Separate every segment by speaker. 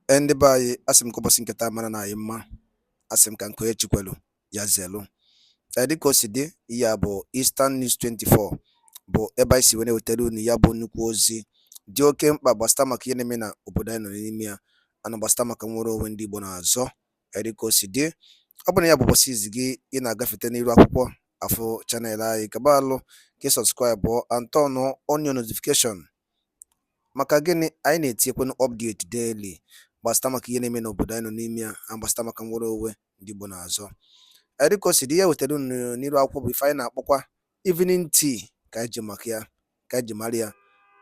Speaker 1: Ende by asim ko bosin keta mana na yima asim kan ko echikwelu ya zelu. Diko sidi ya bo Eastern News 24 bo ebe isi wene wetelu ni ya bo nnukwu ozi dị oke mkpa gbasata maka ihe na-eme na obodo anyị nọ n'ime ya ana gbasata maka nwere onwe ndị Igbo na-azọ. Diko sidi ọ bụ na ya bụ ụbọchị izi gị ị na-agafete n'iru akwụkwọ afọ chanel anyị kabalụ ka subscribe and turn on your notification maka gịnị anyị na-etinyekwu update daily gbasata maka ihe na-eme n'obodo anyị nọ n'ime ya na gbasata maka nwere onwe ndị Igbo na-azọ. Dịka o si dị ya wetara n'iru akwụkwọ bụ ife anyị na-akpọkwa EveningTEA ka anyị ji maka ya ka anyị ji mara ya.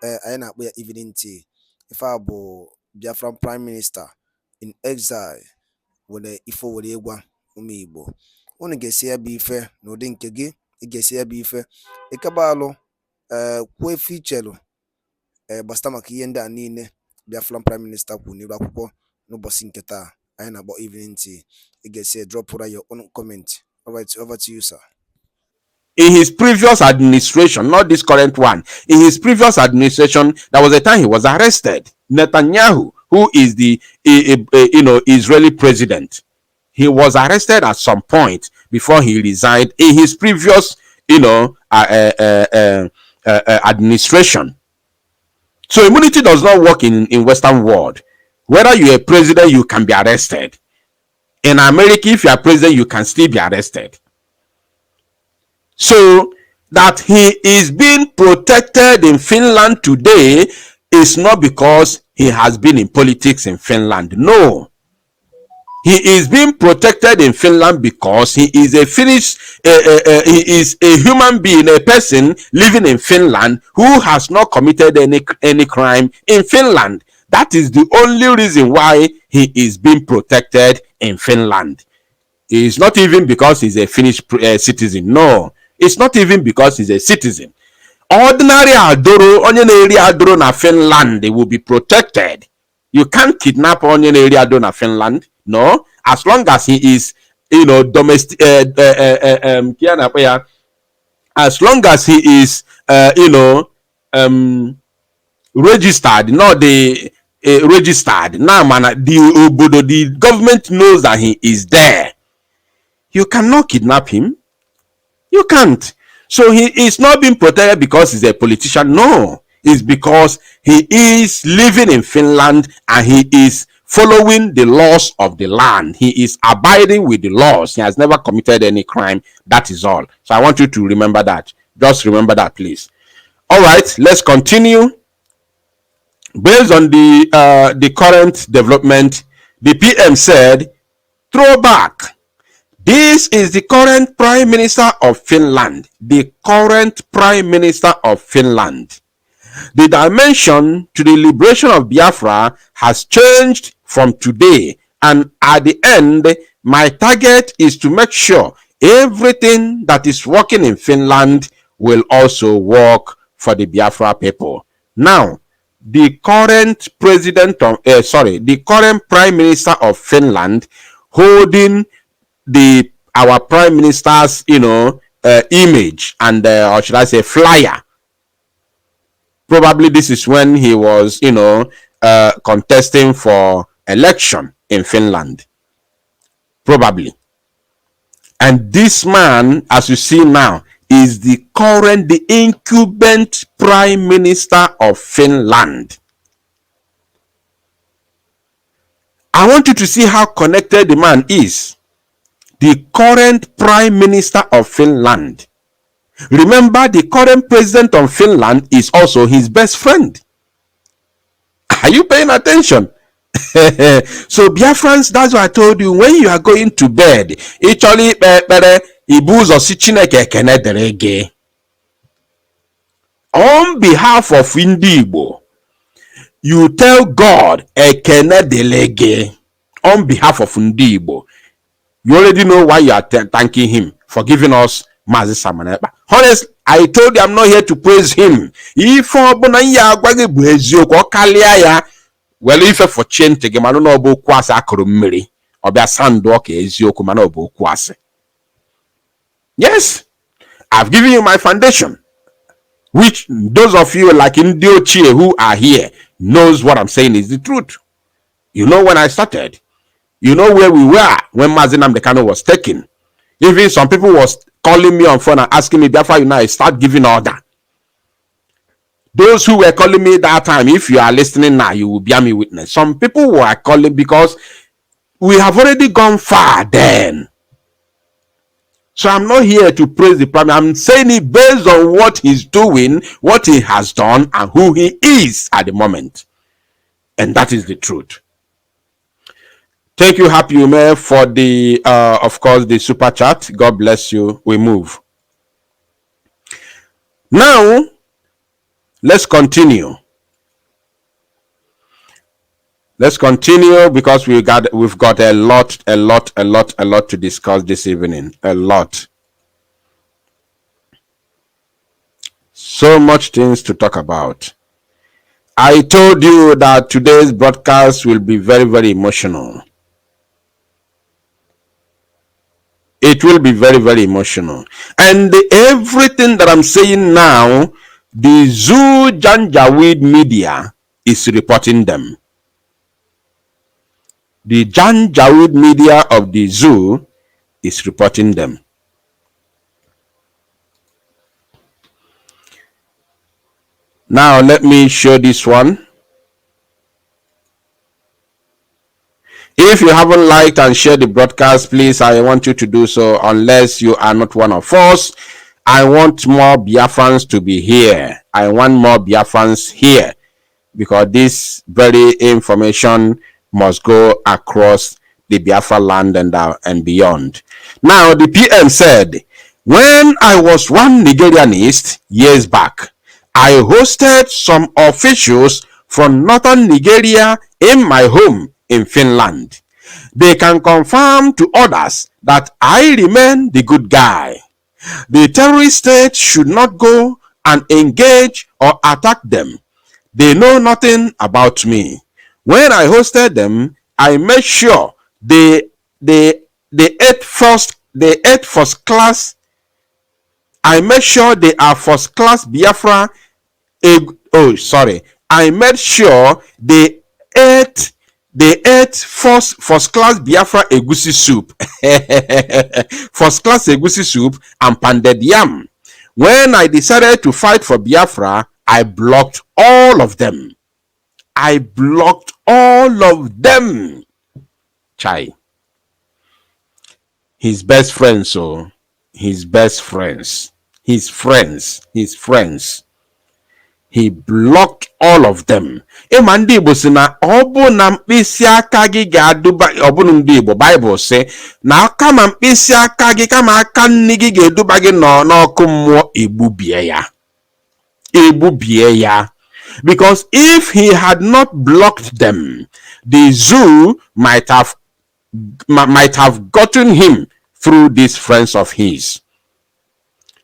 Speaker 1: Anyị na-akpọ ya EveningTEA. Ife a bụ Biafran Prime Minister in exile were ife were ịgwa ụmụ Igbo unu ga-esi ya bụ ife n'ụdị nke gị. Ị ga-esi ya bụ ife ịkabalụ kwuo efe ichelu gbasata maka ihe ndị a niile Biafran Prime Minister kwuru n'iru akwụkwọ n'ụbọchị nke taa anyị na-akpọ EveningTEA. You can say drop your own comment. All right, over to you, sir.
Speaker 2: In his previous administration, not this current one, in his previous administration, there was a time he was arrested. Netanyahu, who is the Israeli president, he was arrested at some point before he resigned in his previous administration. So immunity does not work in Western world. Whether you're a president, you can be arrested. In America, if you are president, you can still be arrested. So that he is being protected in Finland today is not because he has been in politics in Finland. No. He is being protected in Finland because he is a Finnish, he is a human being, a person living in Finland who has not committed any crime in Finland. That is the only reason why he is being protected in Finland. It's not even because he's a Finnish citizen. No, it's not even because he's a citizen. Ordinary Adoro, onion area Adoro na Finland, they will be protected. You can't kidnap onion area Adoro na Finland. No, as long as he is, domestic, as long as he is, registered, not the registered. Now, man, the government knows that he is there. You cannot kidnap him. You can't. So he is not being protected because he's a politician. No, it's because he is living in Finland and he is following the laws of the land. He is abiding with the laws. He has never committed any crime. That is all. So I want you to remember that. Just remember that, please. All right, let's continue. Based on the current development, the PM said, throwback. This is the current Prime Minister of Finland. The current Prime Minister of Finland. The dimension to the liberation of Biafra has changed from today. And at the end, my target is to make sure everything that is working in Finland will also work for the Biafra people. Now, the current president of the current Prime Minister of Finland holding our Prime Minister's image and or should I say flyer. Probably this is when he was contesting for election in Finland. Probably. And this man, as you see now, is the incumbent Prime Minister of Finland. I want you to see how connected the man is. The current Prime Minister of Finland. Remember, the current president of Finland is also his best friend. Are you paying attention? So Biafrans, that's why I told you, when you are going to bed, actually on behalf of Indibo, you tell God ekene delege on behalf of Indibo. You already know why you are thanking him for giving us Mazi Samaneba. Honestly, I told you I'm not here to praise him. If well, if for change to get no bo kwasa akrumiri obia sando ke ezioku mana obo kwase. Yes, I've given you my foundation, which those of you like Indiochie who are here knows what I'm saying is the truth. You know when I started. You know where we were when Mazi Nnamdi Kanu was taken. Even some people was calling me on phone and asking me, Biafra, you know, I start giving order. Those who were calling me that time, if you are listening now, you will bear me witness. Some people were calling because we have already gone far then. So I'm not here to praise the prime. I'm saying it based on what he's doing, what he has done, and who he is at the moment. And that is the truth. Thank you, Happy Ume, for the, of course, the super chat. God bless you. We move. Now, let's continue. Let's continue because we've got a lot to discuss this evening. A lot. So much things to talk about. I told you that today's broadcast will be very, very emotional. It will be very, very emotional. And everything that I'm saying now, the Zoo Janjaweed media is reporting them. The Janjaweed media of the zoo is reporting them. Now let me show this one. If you haven't liked and shared the broadcast, please, I want you to do so unless you are not one of us. I want more Biafrans to be here. I want more Biafrans here because this very information must go across the Biafra land and beyond. Now, the PM said, when I was one Nigerianist years back, I hosted some officials from northern Nigeria in my home in Finland. They can confirm to others that I remain the good guy. The terrorist state should not go and engage or attack them. They know nothing about me. When I hosted them, I made sure they ate first class. I made sure they are first class Biafra. I made sure they ate first class Biafra egusi soup. First class egusi soup and pounded yam. When I decided to fight for Biafra, I blocked all of them. I blocked all of them. Chai. His best friends, so his best friends. His friends. He blocked all of them. Ndị Igbo si na ọ bụ na mkpịsị aka gị ga-aduba, ọ bụ ndị Igbo Bible say na kama mkpịsị aka gị kama aka nne gị ga-eduba gị n'ọkụ mmụọ, egbubie ya. Egbubie ya. Because if he had not blocked them, the zoo might have gotten him through these friends of his.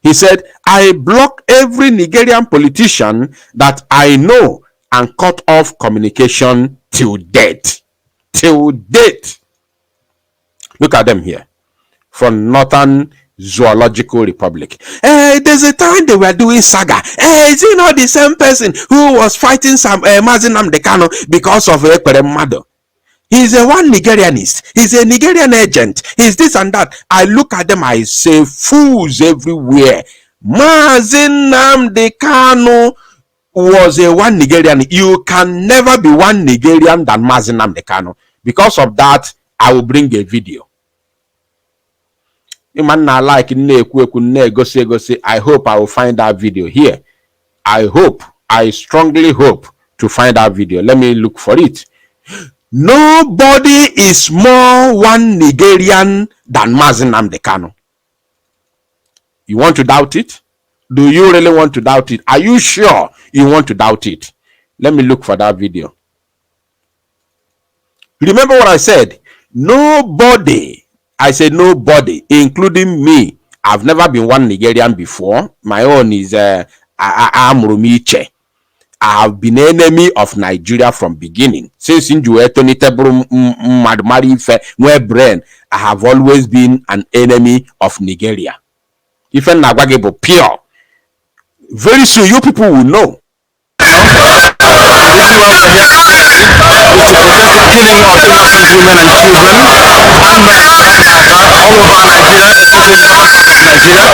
Speaker 2: He said, I block every Nigerian politician that I know and cut off communication till death. Till death. Look at them here. From Northern Zoological Republic. There's a time they were doing saga. Is it not the same person who was fighting some Mazi Nnamdi Kanu because of Ekperemadu? He's a one Nigerianist. He's a Nigerian agent. He's this and that. I look at them, I say, fools everywhere. Mazi Nnamdi Kanu was a one Nigerian. You can never be one Nigerian than Mazi Nnamdi Kanu. Because of that, I will bring a video. I hope I will find that video here. I strongly hope to find that video. Let me look for it. Nobody is more one Nigerian than Mazi Nnamdi Kanu. You want to doubt it? Do you really want to doubt it? Are you sure you want to doubt it? Let me look for that video. Remember what I said? Nobody. I said nobody, including me. I've never been one Nigerian before. My own is Amrumiche. I have been enemy of Nigeria from beginning. Since I have always been an enemy of Nigeria. Even Nagwagebo pure. Very soon you people will know.
Speaker 3: reason why we're here today is to protest the killing of innocent women and children and men all over Nigeria, especially in the northern part of Nigeria.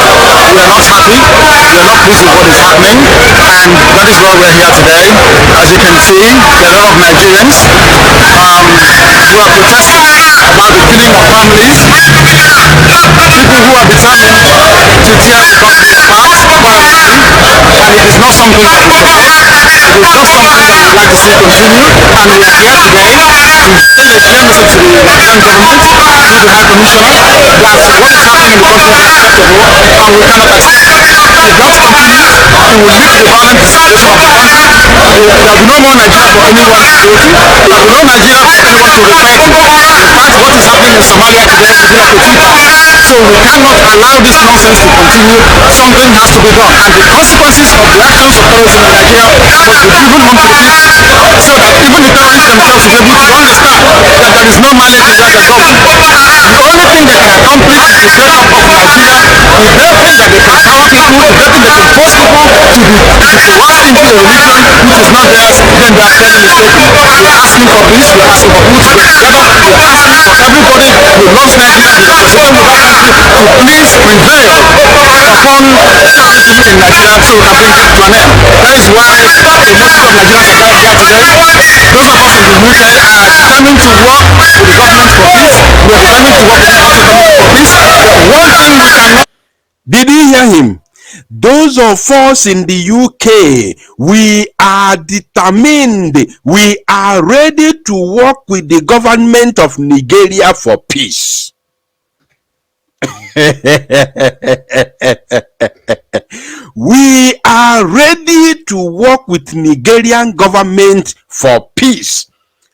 Speaker 3: We are not happy, we are not pleased with what is happening, and that is why we're here today. As you can see, there are a lot of Nigerians who are protesting about the killing of families, people who are determined to tear the country apart violently, and it is not something that we support. It is not something that we would like to see continue, and we are here today to send a clear message to the Nigerian government, to the High Commissioner, that what is happening in the country is unacceptable, and we cannot accept it. If that continues, it will lead to the violent dissipation of the country. There will be no more Nigeria for anyone's security. There will be no Nigeria for anyone to refer to. In fact, what is happening in Somalia today is an opportunity. So we cannot allow this nonsense to continue. Something has to be done, and the consequences of the actions of terrorism in Nigeria must be driven home to the people, so that even the terrorists themselves will be able to understand that there is no malice in their government. The only thing they can accomplish is to break up of Nigeria. If they think that they can power people, if they think they can force people to rush into a religion which is not theirs, then they are clearly mistaken. We are asking for peace, we are asking for people to get together, we are asking for everybody who loves Nigeria and is associated with that country to please prevail upon terrorism in Nigeria so we can bring it to an end. That is why a message of Nigerians are gathered here today. Those of us in the UK are determined to work with the government for peace. We are determined to work with the country for peace. But one thing we cannot...
Speaker 2: Did you hear him? Those of us in the UK, we are determined, we are ready to work with the government of Nigeria for peace. We are ready to work with Nigerian government for peace.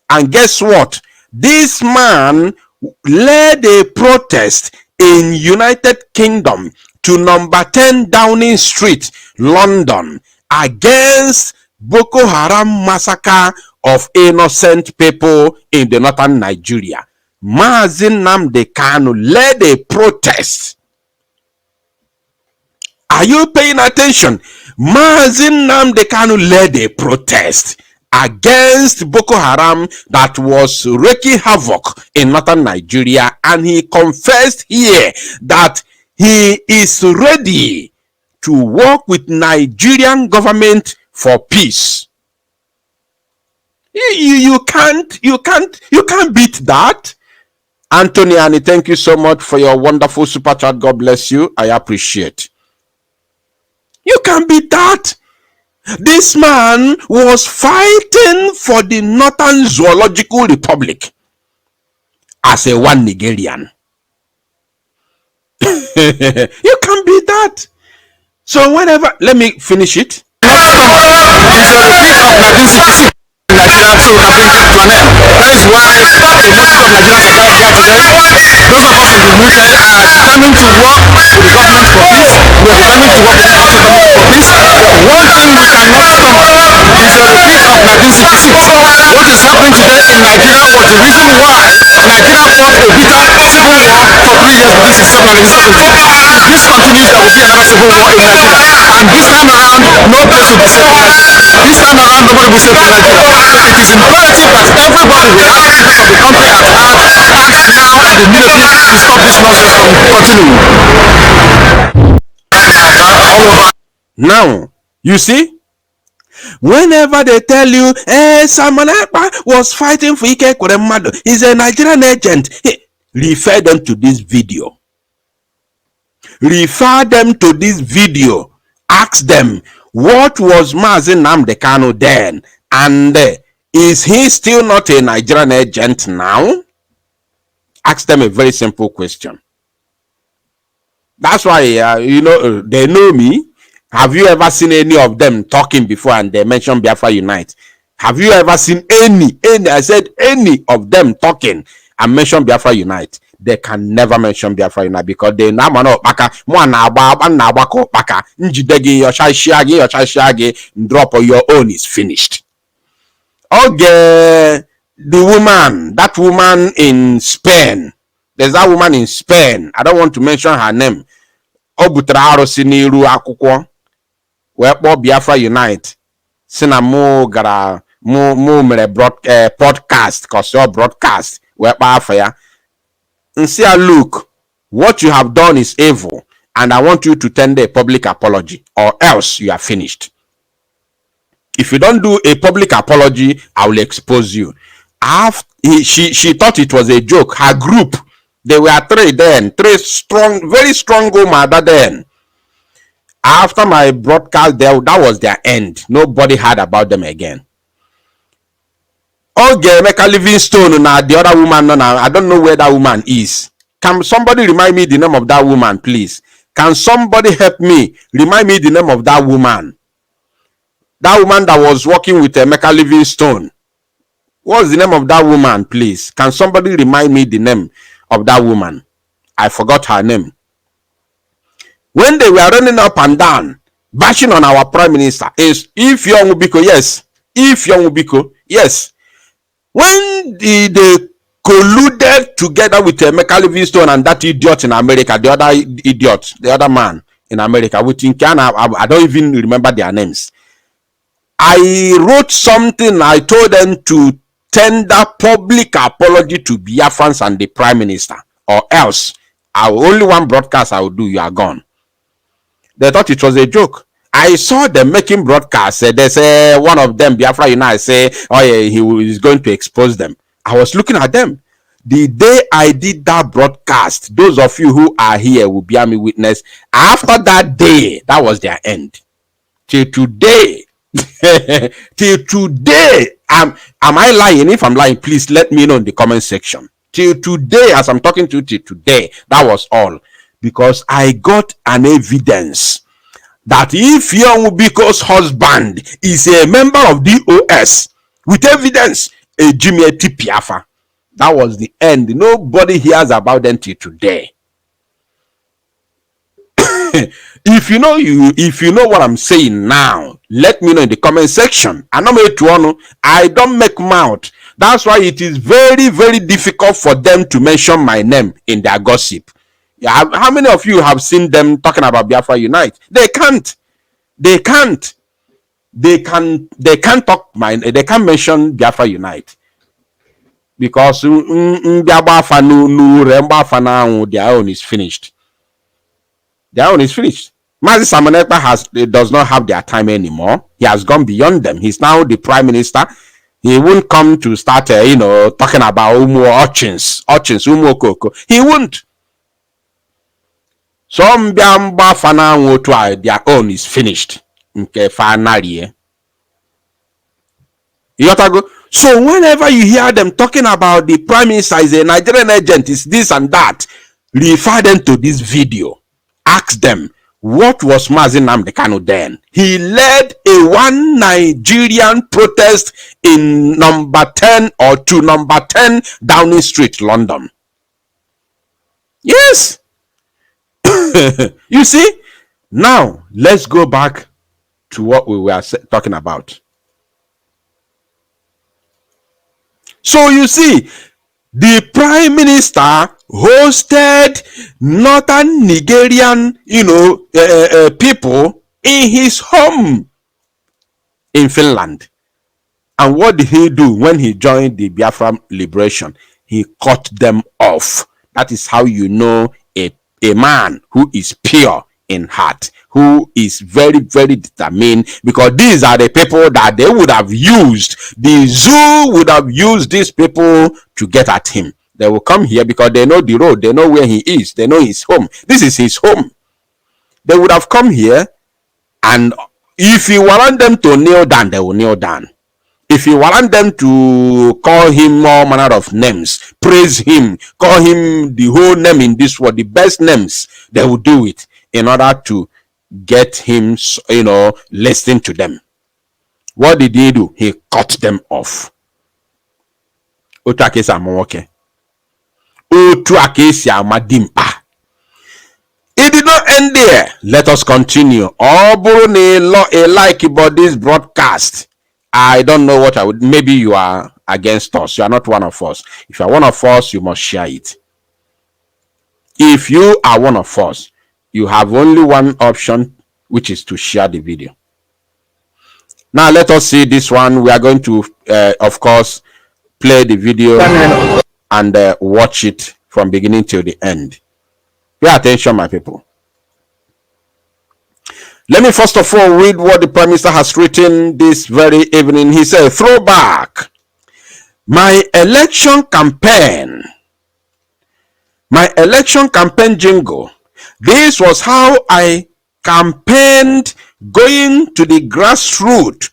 Speaker 2: And guess what? This man led a protest in United Kingdom to number 10 Downing Street, London, against Boko Haram massacre of innocent people in the northern Nigeria. Mazi Nnamdi Kanu led a protest. Are you paying attention? Mazi Nnamdi Kanu led a protest against Boko Haram that was wreaking havoc in northern Nigeria, and he confessed here that he is ready to work with Nigerian government for peace. You can't beat that. Anthony Annie, thank you so much for your wonderful super chat. God bless you. I appreciate. You can't beat that. This man was fighting for the Northern Zoological Republic as a one Nigerian. You can't beat that. So whenever, let me finish it.
Speaker 3: Nigeria so we can bring it to an end. That is why a message of Nigerians are gathered here today. Those of us in the UK are determined to work with the government for peace. We are determined to work with the country for peace. But one thing we cannot stomach is a repeat of 1966. What is happening today in Nigeria was the reason why Nigeria fought a bitter civil war for 3 years between 67 and 1970. If this continues, there will be another civil war in Nigeria. And this time around, no place will be safe in Nigeria. This time around, nobody will be safe in Nigeria. So it is imperative that everybody, with all the citizens of the country at heart, act now and immediately to stop this nonsense from continuing. All over.
Speaker 2: Now, you see, whenever they tell you, Simon Ekpa was fighting for Ike Kweremadu, he's a Nigerian agent, refer them to this video. Refer them to this video. Ask them, what was Mazi Nnamdi Kanu then? And is he still not a Nigerian agent now? Ask them a very simple question. That's why, they know me. Have you ever seen any of them talking before and they mention Biafra Unite? Have you ever seen any, I said any of them talking and mention Biafra Unite? They can never mention Biafra Unite because they drop your own is finished. Okay, that woman in Spain. There's that woman in Spain. I don't want to mention her name. Biafra Unite. Sinamo gara mere podcast cause your broadcast we BIAFRA and say look, what you have done is evil and I want you to tender a public apology or else you are finished. If you don't do a public apology, I will expose you. She thought it was a joke. Her group, they were three strong, very strong women then. After my broadcast, that was their end. Nobody heard about them again. Okay, Mecca Livingstone, now the other woman, now I don't know where that woman is. Can somebody remind me the name of that woman, please? Can somebody help me? Remind me the name of that woman. That woman that was working with Mecca Livingstone. What's the name of that woman, please? Can somebody remind me the name of that woman? I forgot her name. When they were running up and down, bashing on our prime minister, is if Young Ubiko, yes. If Young Ubiko, yes. When they colluded together with Mecca Livingstone and that idiot in America, the other idiot, the other man in America, which in Canada, I don't even remember their names. I wrote something, I told them to tender public apology to Biafrans and the Prime Minister, or else only one broadcast I will do, you are gone. They thought it was a joke. I saw them making broadcasts. They say one of them, Biafra United, say, oh yeah, he is going to expose them. I was looking at them. The day I did that broadcast, those of you who are here will bear me witness. After that day, that was their end. Till today, till today, am I lying? If I'm lying, please let me know in the comment section. Till today, as I'm talking to you, till today, that was all. Because I got an evidence that if Young Ubiko's husband is a member of DOS, with evidence, a Jimmy BIAFRA, that was the end. Nobody hears about them till today. If you know what I'm saying now, let me know in the comment section. I don't make mouth. That's why it is very, very difficult for them to mention my name in their gossip. How many of you have seen them talking about Biafra Unite? They can't. They can't talk they can't mention Biafra Unite. Because their own is finished. Their own is finished. Mazi Samonekpa does not have their time anymore. He has gone beyond them. He's now the Prime Minister. He won't come to start, talking about urchins, Umu Okoko. He won't. Some Biamba their own is finished. Okay, finally. So whenever you hear them talking about the Prime Minister is a Nigerian agent, is this and that, refer them to this video. Ask them, what was Mazi Nnamdi Kanu then? He led a one Nigerian protest in number 10 Downing Street, London. Yes. You see? Now, let's go back to what we were talking about. So you see, the Prime Minister hosted northern Nigerian, people in his home in Finland. And what did he do when he joined the Biafra liberation? He cut them off. That is how you know a man who is pure in heart, who is very, very determined, because these are the people that they would have used. The zoo would have used these people to get at him. They will come here because they know the road, they know where he is, they know his home. This is his home. They would have come here, and if you want them to kneel down, they will kneel down. If you want them to call him all manner of names, praise him, call him the whole name in this world, the best names, they will do it in order to get him, listening to them. What did he do? He cut them off. It did not end there. Let us continue. Like about this broadcast. I don't know what I would. Maybe you are against us. You are not one of us. If you are one of us, you must share it. If you are one of us, you have only one option, which is to share the video. Now let us see this one. We are going to, of course, play the video and watch it from beginning till the end. Pay attention, my people. Let me first of all read what the Prime Minister has written this very evening. He said, throwback. My election campaign jingle. This was how I campaigned, going to the grassroots,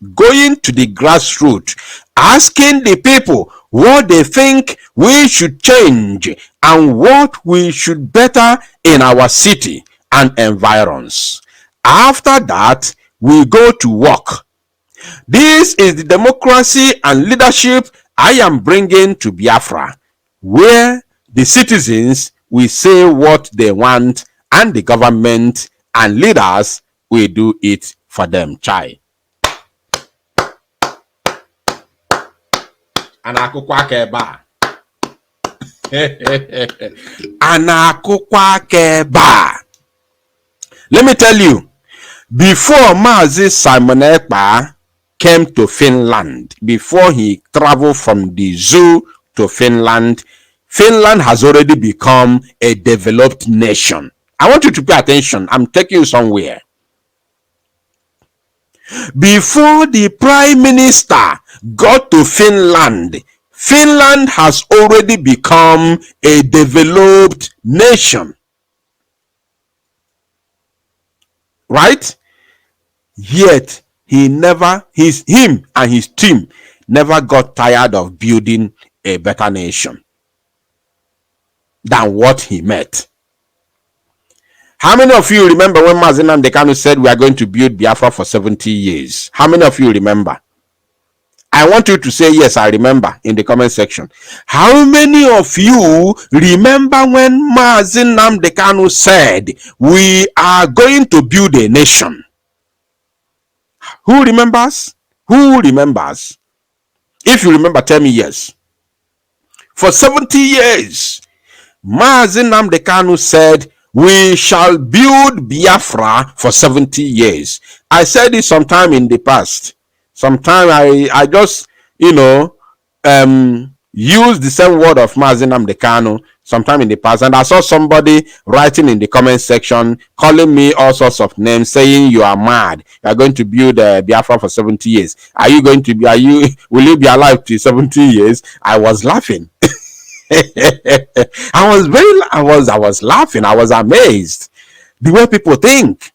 Speaker 2: asking the people what they think we should change and what we should better in our city and environs. After that, we go to work. This is the democracy and leadership I am bringing to Biafra, where the citizens will say what they want and the government and leaders will do it for them. Chai. Anakukwa keba. Anakukwa keba. Let me tell you, before Mazi Simon Ekpa came to Finland, before he traveled from the zoo to Finland, Finland has already become a developed nation. I want you to pay attention. I'm taking you somewhere. Before the Prime Minister got to Finland, Finland has already become a developed nation. Right? Yet him and his team never got tired of building a better nation than what he met. How many of you remember when Mazi Nnamdi Kanu said we are going to build Biafra for 70 years? How many of you remember? I want you to say yes, I remember, in the comment section. How many of you remember when Mazi Nnamdi Kanu said we are going to build a nation? Who remembers? Who remembers? If you remember, tell me yes. For 70 years, Mazi Nnamdi Kanu said we shall build Biafra for 70 years. I said it sometime in the past. Sometime I just, use the same word of Mazi Nnamdi Kanu sometime in the past, and I saw somebody writing in the comment section calling me all sorts of names, saying you are mad. You are going to build Biafra for 70 years. Will you be alive to 70 years? I was laughing. I was laughing. I was amazed the way people think.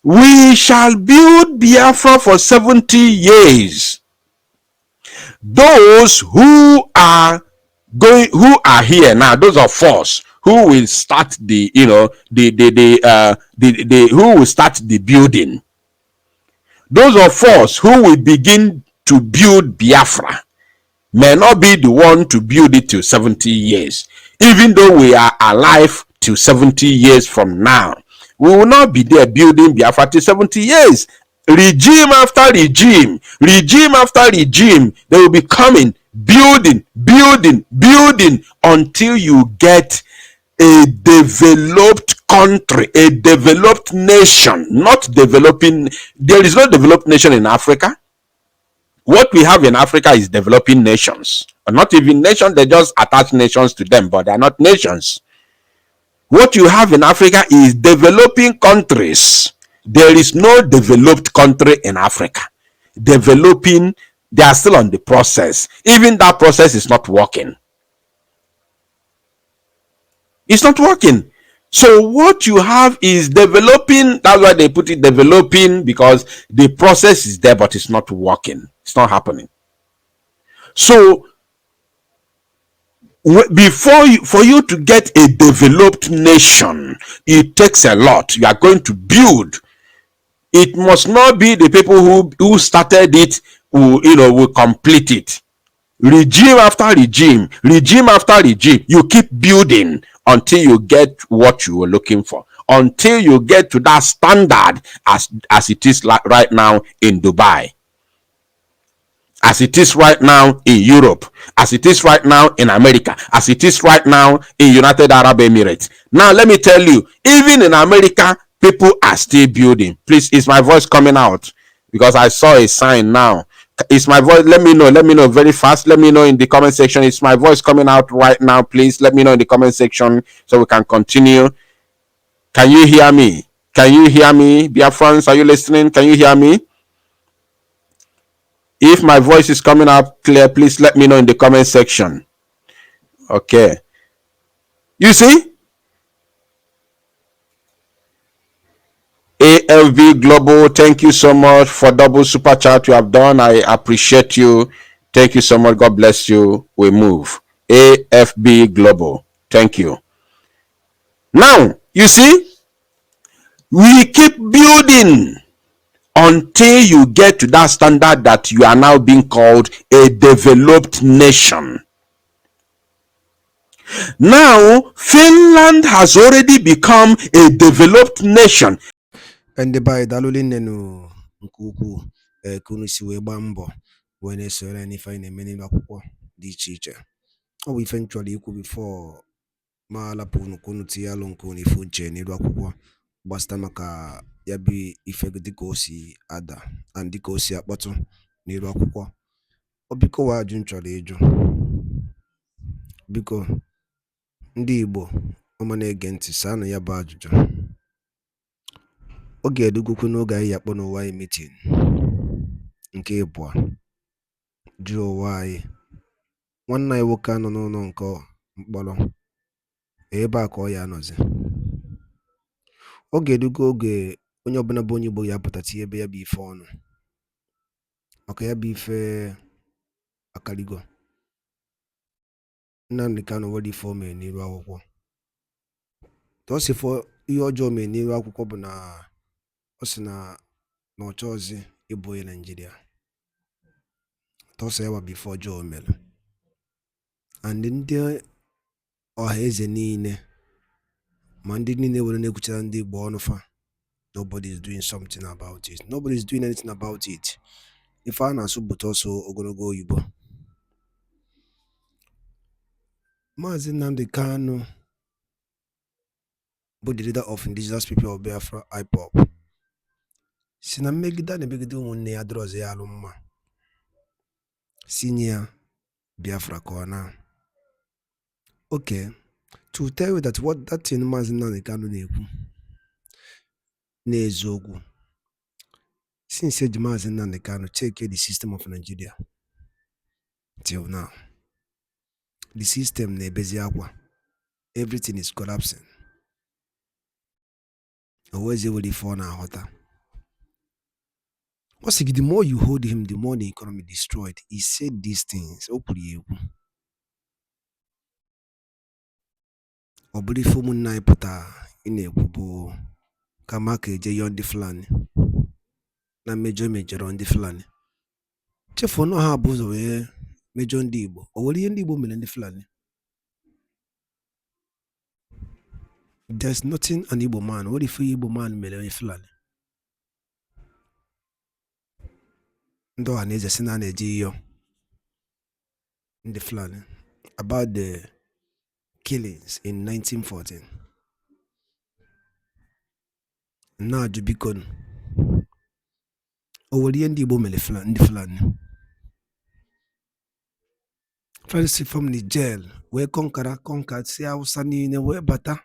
Speaker 2: We shall build Biafra for 70 years. Those who are here now, those of us who will start who will start the building. Those of us who will begin to build Biafra may not be the one to build it till 70 years. Even though we are alive till 70 years from now, we will not be there building Biafra till 70 years. Regime after regime, they will be coming, building until you get a developed country, a developed nation. Not developing. There is no developed nation in Africa. What we have in Africa is developing nations. Not even nations, they just attach nations to them, but they are not nations. What you have in Africa is developing countries. There is no developed country in Africa. Developing, they are still on the process. Even that process is not working. It's not working. So what you have is developing. That's why they put it developing, because the process is there, but it's not working. It's not happening. So for you to get a developed nation, it takes a lot. You are going to build. It must not be the people who started it who will complete it. Regime after regime, you keep building until you get what you were looking for, until you get to that standard as it is right now in Dubai, as it is right now in Europe, as it is right now in America, as it is right now in United Arab Emirates. Now let me tell you, even in America, people are still building. Please, is my voice coming out? because I saw a sign now. Is my voice? Let me know very fast. Let me know in the comment section. Is my voice coming out right now? Please let me know in the comment section so we can continue. Can you hear me? Can you hear me? Biafrans, are you listening? Can you hear me? If my voice is coming out clear, please let me know in the comment section. Okay. You see? AFB Global, thank you so much for double super chat you have done. I appreciate you. Thank you so much. God bless you. We move. AFB Global, thank you. Now, you see, we keep building until you get to that standard that you are now being called a developed nation. Now, Finland has already become a developed nation.
Speaker 1: Ndị be anyị daalụli nnenu nke ukwuu ka unu si wee gbaa mbọ wee na-esonyere anyị n'ife anyị na-eme n'ime akwụkwọ dị iche iche. Ọ bụ ife m chọrọ ikwu bifo ma alapụ unu ka unu tinye alụ nke unu ife uche n'iru akwụkwọ gbasịta maka ya bụ ife dịka o si ada na dịka o si akpọtụ n'iru akwụkwọ. Ọ biko wa ajụ m chọrọ ịjụ, biko ndị Igbo ọma na-ege ntị saanụ ya bụ ajụjụ. Ọ ga-edugokwu n'oge anyị yakpọ n'ụwa anyị mitin nke ịbụọ jụọ ụwa anyị nwanne anyị nwoke anọ n'ụlọ nke mkpọrọ ebe a ka ọ ya anọzi. Ọ ga-edugo oge onye ọbụla bụ onye Igbo ya apụta tinye ebe ya bụ ife ọnụ maka ya bụ ife akarigo. Nnamdi Kanu nwere ife o mere n'iru akwụkwọ. Tọsifọ ihe ọjọọ mere n'iru akwụkwọ bụ na ọ sị na ọ chọọzi ịbụ onye Naịjirịa. Tọsọ ya wa bụ ife ọjọọ mere. And ndị ọha eze niile ma ndị niile were na-ekwuchara ndị Igbo ọnụ fa, nobody is doing something about it. Nobody is doing anything about it. Ife a na-asụ bụ tọsọ ogologo oyibo. Maazị Nnamdi Kanu bụ the leader of indigenous people of Biafra IPOB si na mmegide na-emegide ụmụnne ya dịrọzi ya alụ mma si nye ya Biafra ka ọ na. Okay, to tell you that what that thing Maazị Nnamdi Kanu na-ekwu n'eziokwu, since eji Maazị Nnamdi Kanu check the system of Nigeria till now, the system na-ebezi akwa, everything is collapsing. Always able to fall na hotter. What's the more you hold him, the more the economy destroyed. He said these things. Obuli fomu na ipota ine kubo kama keje yondi fulani na major on the fulani. Chefo no ha buzo we major ndi Igbo. Owoli ndi Igbo mele ndi fulani. There's nothing an Igbo man. What if Igbo man mele fulani? Ndo aneze sina neji yo ndi fulani about the killings in 1914. Na jubikon owoli ndi Igbo mele fulani ndi fulani. First from the jail we conquered si Hausa niile we bata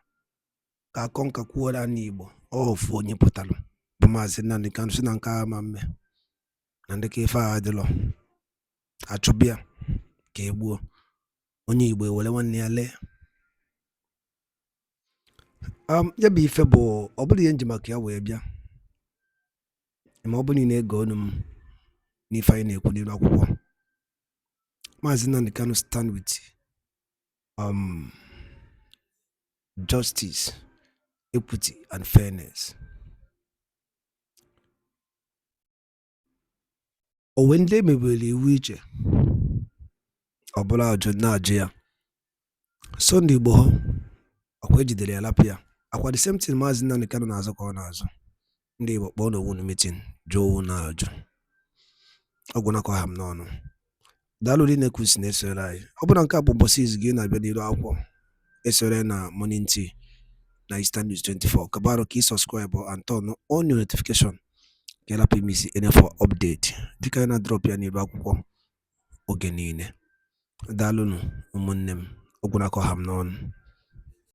Speaker 1: ka konka kwuola n'Igbo ofu onye pụtalụ bụ Maazị Nnamdi Kanu si na nke ama mme na ndị ka ife a adịlọ achụbịa ka egbuo onye Igbo ewere nwanne ya lee. Ya bụ ife bụ ọ bụrụ ihe nji maka ya wee bịa ma ọ bụrụ na ego ọnụ m n'ife anyị na-ekwu n'iru akwụkwọ. Maazị Nnamdi Kanu stand with justice, equity and fairness. Owe ndị emebere iwu iche ọbụla ajụ na-ajụ ya so ndị Igbo ha ọkwa ejidere ya lapụ ya akwa the same thing Maazị Nnamdi Kanu na-azụ ka ọ na-azụ. Ndị Igbo kpọọ n'owu na meeting jụọ owu na-ajụ ọgwụ nakọ ha m n'ọnụ. Daalụ dị na-ekwusi na-esore anyị. Ọ bụla nke a bụ ụbọchị izu gị na-abịa n'iru akwụkwọ esore na EveningTEA na Eastern News 24. Kabaro ka ị subscribe and turn on your notification ka ị lapụ imisi any for update dịka anyị na-drop ya n'ebe akwụkwọ oge niile. Daalụnụ ụmụnne m, ogwunakọ ha m n'ọnụ.